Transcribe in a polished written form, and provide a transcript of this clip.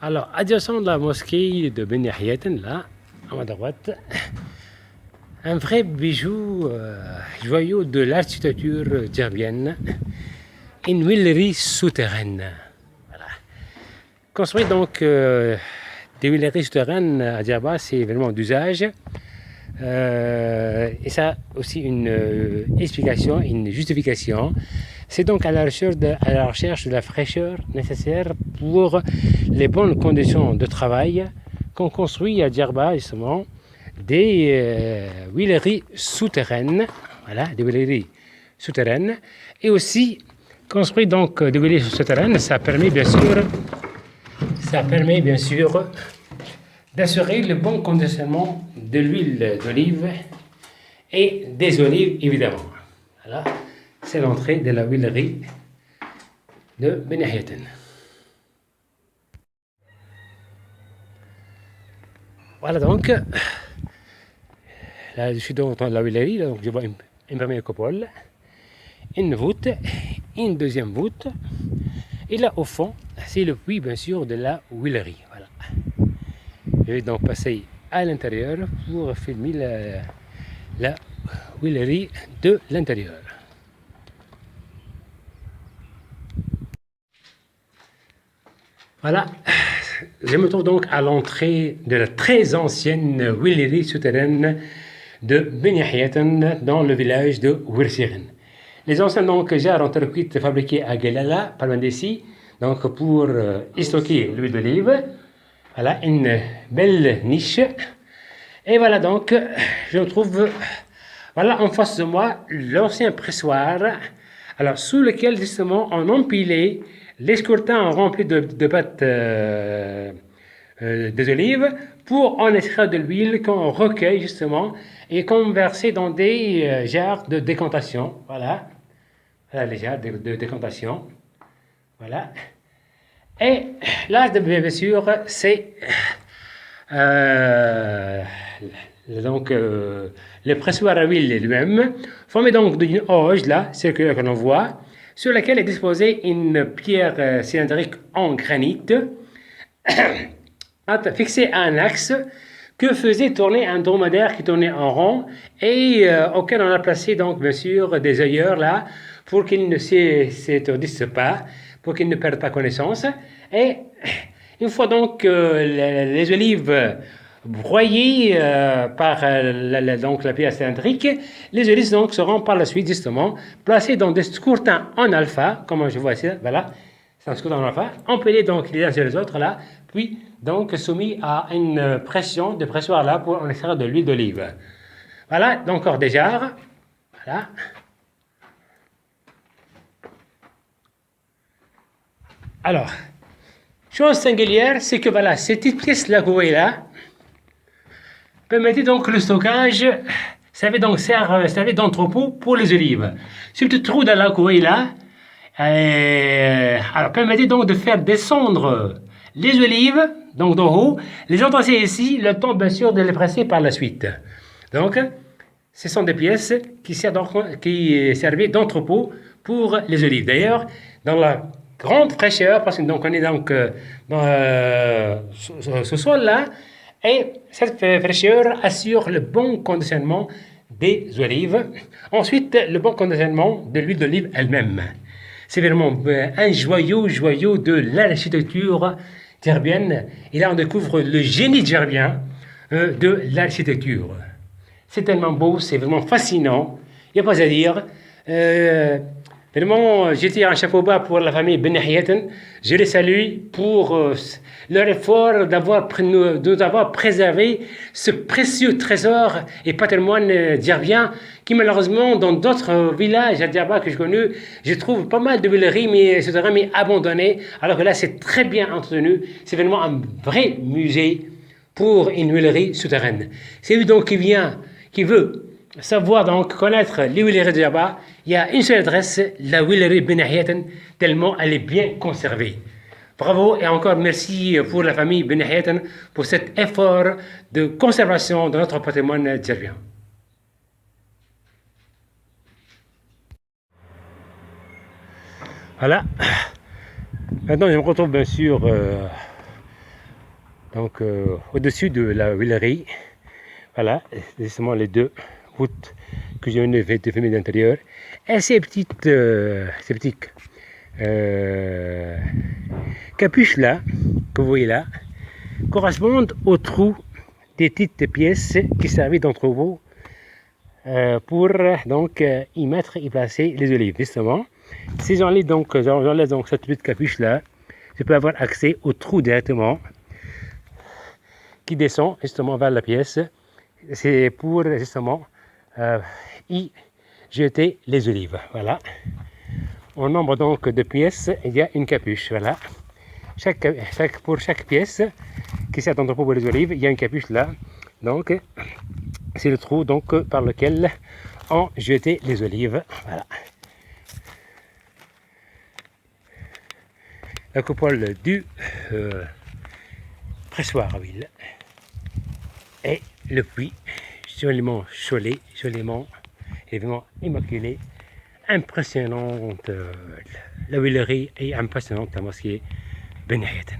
Alors, adjacent de la mosquée de Ben Yahyaten, là, à ma droite, un vrai bijou, joyau de l'architecture djerbienne, une huilerie souterraine. Voilà. Construire donc des huileries souterraines à Djerba, c'est vraiment d'usage. Et ça a aussi une explication, une justification. C'est donc à la recherche de la fraîcheur nécessaire pour les bonnes conditions de travail qu'on construit à Djerba justement des huileries souterraines, voilà, des huileries souterraines, et aussi construire donc des huileries souterraines, ça permet bien sûr d'assurer le bon conditionnement de l'huile d'olive et des olives évidemment. Voilà, c'est l'entrée de la huilerie de Ben Yahyaten. Voilà donc, là je suis dans la huilerie, donc je vois une première coupole, une voûte, une deuxième voûte, et là au fond, c'est le puits bien sûr de la huilerie. Voilà. Je vais donc passer à l'intérieur pour filmer la huilerie de l'intérieur. Voilà, je me trouve donc à l'entrée de la très ancienne huilerie souterraine de Ben Yahyaten dans le village de Wirsiren. Les anciens donc jarres en terre cuite fabriqués à Gelala, pas loin d'ici, donc pour stocker l'huile d'olive. Voilà, une belle niche. Et voilà donc, je trouve, voilà en face de moi, l'ancien pressoir, alors sous lequel justement on empilait les scourtins remplis de pâte des olives pour en extraire de l'huile qu'on recueille justement et qu'on versait dans des jarres de décantation. Voilà, voilà les jarres de décantation. Voilà. Et là, bien sûr, c'est donc le pressoir à huile lui-même, formé donc d'une auge là, circulaire que l'on voit, sur laquelle est disposée une pierre cylindrique en granit, fixée à un axe que faisait tourner un dromadaire qui tournait en rond et auquel on a placé donc bien sûr des œilleurs là pour qu'ils ne s'étourdissent pas, pour qu'ils ne perdent pas connaissance. Et une fois donc les olives broyées par donc la pierre cylindrique, les olives donc seront par la suite justement placées dans des scourtins en alpha, comme je vois ici, voilà, c'est un scourtin en alpha, empilés donc les uns sur les autres là, puis donc soumis à une pression de pressoir là pour en extraire de l'huile d'olive. Voilà, donc encore des jarres, voilà. Alors, chose singulière, c'est que voilà, cette petite pièce là que vous voyez là, permettait donc le stockage, servait d'entrepôt pour les olives. Ce petit trou dans la que vous voyez là, alors permettait donc de faire descendre les olives, donc d'en haut, les entasser ici, le temps bien sûr de les presser par la suite. Donc, ce sont des pièces qui servaient d'entrepôt pour les olives. D'ailleurs, dans la grande fraîcheur, parce que donc on est donc dans ce sol-là, et cette fraîcheur assure le bon conditionnement des olives. Ensuite, le bon conditionnement de l'huile d'olive elle-même. C'est vraiment un joyau de l'architecture djerbienne. Et là, on découvre le génie djerbien de l'architecture. C'est tellement beau, c'est vraiment fascinant. Il n'y a pas à dire. Vraiment, je tire un chapeau bas pour la famille Ben Yahyaten. Je les salue pour leur effort de nous avoir préservé ce précieux trésor et patrimoine djerbien qui malheureusement dans d'autres villages à Djerba que je connais, je trouve pas mal de huileries mais abandonnées, alors que là c'est très bien entretenu. C'est vraiment un vrai musée pour une huilerie souterraine. C'est lui donc qui veut savoir donc connaître les huileries de Djerba, il y a une seule adresse, la huilerie Ben Yahyaten, tellement elle est bien conservée. Bravo et encore merci pour la famille Ben Yahyaten pour cet effort de conservation de notre patrimoine djerbien. Voilà. Maintenant, je me retrouve bien sûr Donc au-dessus de la huilerie, voilà, justement les deux voûtes que j'ai été filmées d'intérieur. Et ces petites capuches là, que vous voyez là, correspondent aux trous des petites pièces qui servaient d'entrepôt pour donc y mettre et placer les olives. Justement, si j'enlève donc cette petite capuche là, je peux avoir accès au trou directement qui descend justement vers la pièce. C'est pour justement y jeter les olives. Voilà. Au nombre donc de pièces, il y a une capuche. Voilà. Pour chaque pièce qui sert d'entrepôt pour les olives, il y a une capuche là. Donc, c'est le trou donc, par lequel on jetait les olives. Voilà. La coupole du pressoir à huile. Et le puits, joliment scellé, joliment, évidemment immaculé. Impressionnante, la huilerie est impressionnante, la mosquée Ben Hayaten.